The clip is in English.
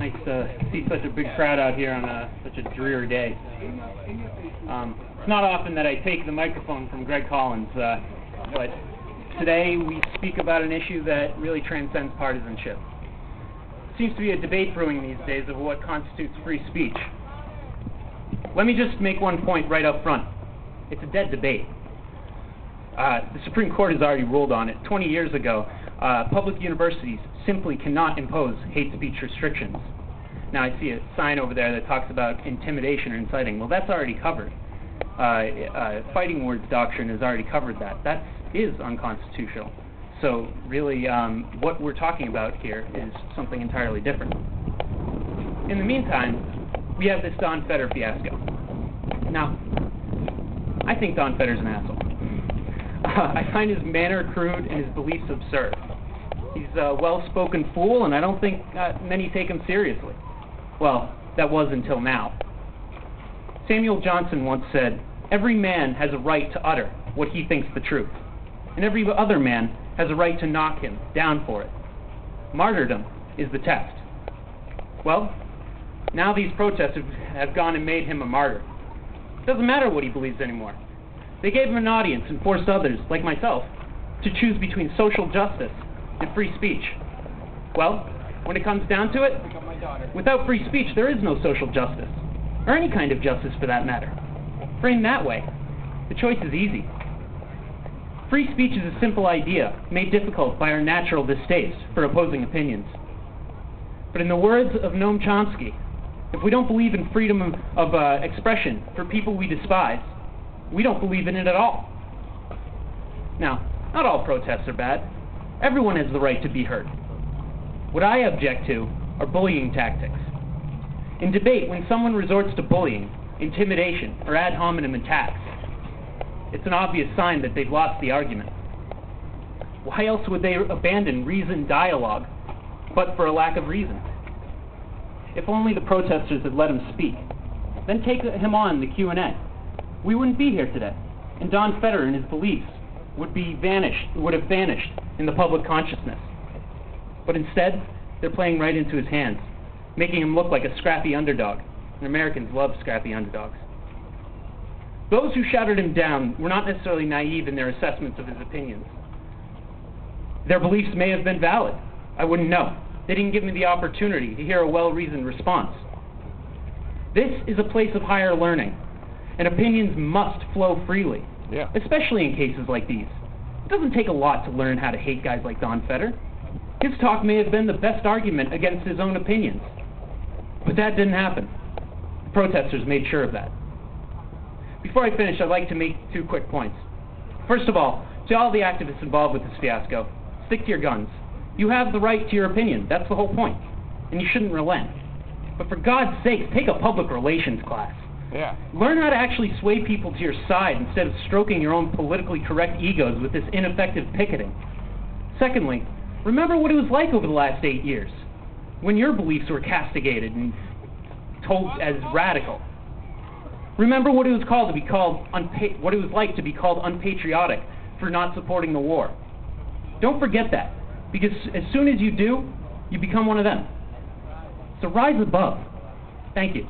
Nice to see such a big crowd out here on such a dreary day. It's not often that I take the microphone from Greg Collins, but today we speak about an issue that really transcends partisanship. There seems to be a debate brewing these days of what constitutes free speech. Let me just make one point right up front. It's a dead debate. The Supreme Court has already ruled on it. 20 years ago, public universities simply cannot impose hate speech restrictions. Now, I see a sign over there that talks about intimidation or inciting. Well, that's already covered. Fighting words doctrine has already covered that. That is unconstitutional. So, really, what we're talking about here is something entirely different. In the meantime, we have this Don Feder fiasco. Now, I think Don Feder's an asshole. I find his manner crude and his beliefs absurd. He's a well-spoken fool, and I don't think many take him seriously. Well, that was until now. Samuel Johnson once said, "Every man has a right to utter what he thinks the truth, and every other man has a right to knock him down for it. Martyrdom is the test." Well, now these protests have gone and made him a martyr. It doesn't matter what he believes anymore. They gave him an audience and forced others, like myself, to choose between social justice and free speech. Well, when it comes down to it, without free speech, there is no social justice, or any kind of justice for that matter. Framed that way, the choice is easy. Free speech is a simple idea, made difficult by our natural distaste for opposing opinions. But in the words of Noam Chomsky, if we don't believe in freedom of expression for people we despise, we don't believe in it at all. Now, not all protests are bad. Everyone has the right to be heard. What I object to are bullying tactics. In debate, when someone resorts to bullying, intimidation, or ad hominem attacks, it's an obvious sign that they've lost the argument. Why else would they abandon reasoned dialogue but for a lack of reason? If only the protesters had let him speak. Then take him on the Q&A. We wouldn't be here today, and Don Feder and his beliefs would have vanished in the public consciousness. But instead, they're playing right into his hands, making him look like a scrappy underdog, and Americans love scrappy underdogs. Those who shouted him down were not necessarily naive in their assessments of his opinions. Their beliefs may have been valid. I wouldn't know. They didn't give me the opportunity to hear a well-reasoned response. This is a place of higher learning, and opinions must flow freely, especially in cases like these. It doesn't take a lot to learn how to hate guys like Don Feder. His talk may have been the best argument against his own opinions. But that didn't happen. The protesters made sure of that. Before I finish, I'd like to make 2 quick points. First of all, to all the activists involved with this fiasco, stick to your guns. You have the right to your opinion. That's the whole point. And you shouldn't relent. But for God's sake, take a public relations class. Learn how to actually sway people to your side instead of stroking your own politically correct egos with this ineffective picketing. Secondly, remember what it was like over the last 8 years, when your beliefs were castigated and told as radical. Remember what it was what it was like to be called unpatriotic for not supporting the war. Don't forget that, because as soon as you do, you become one of them. So rise above. Thank you.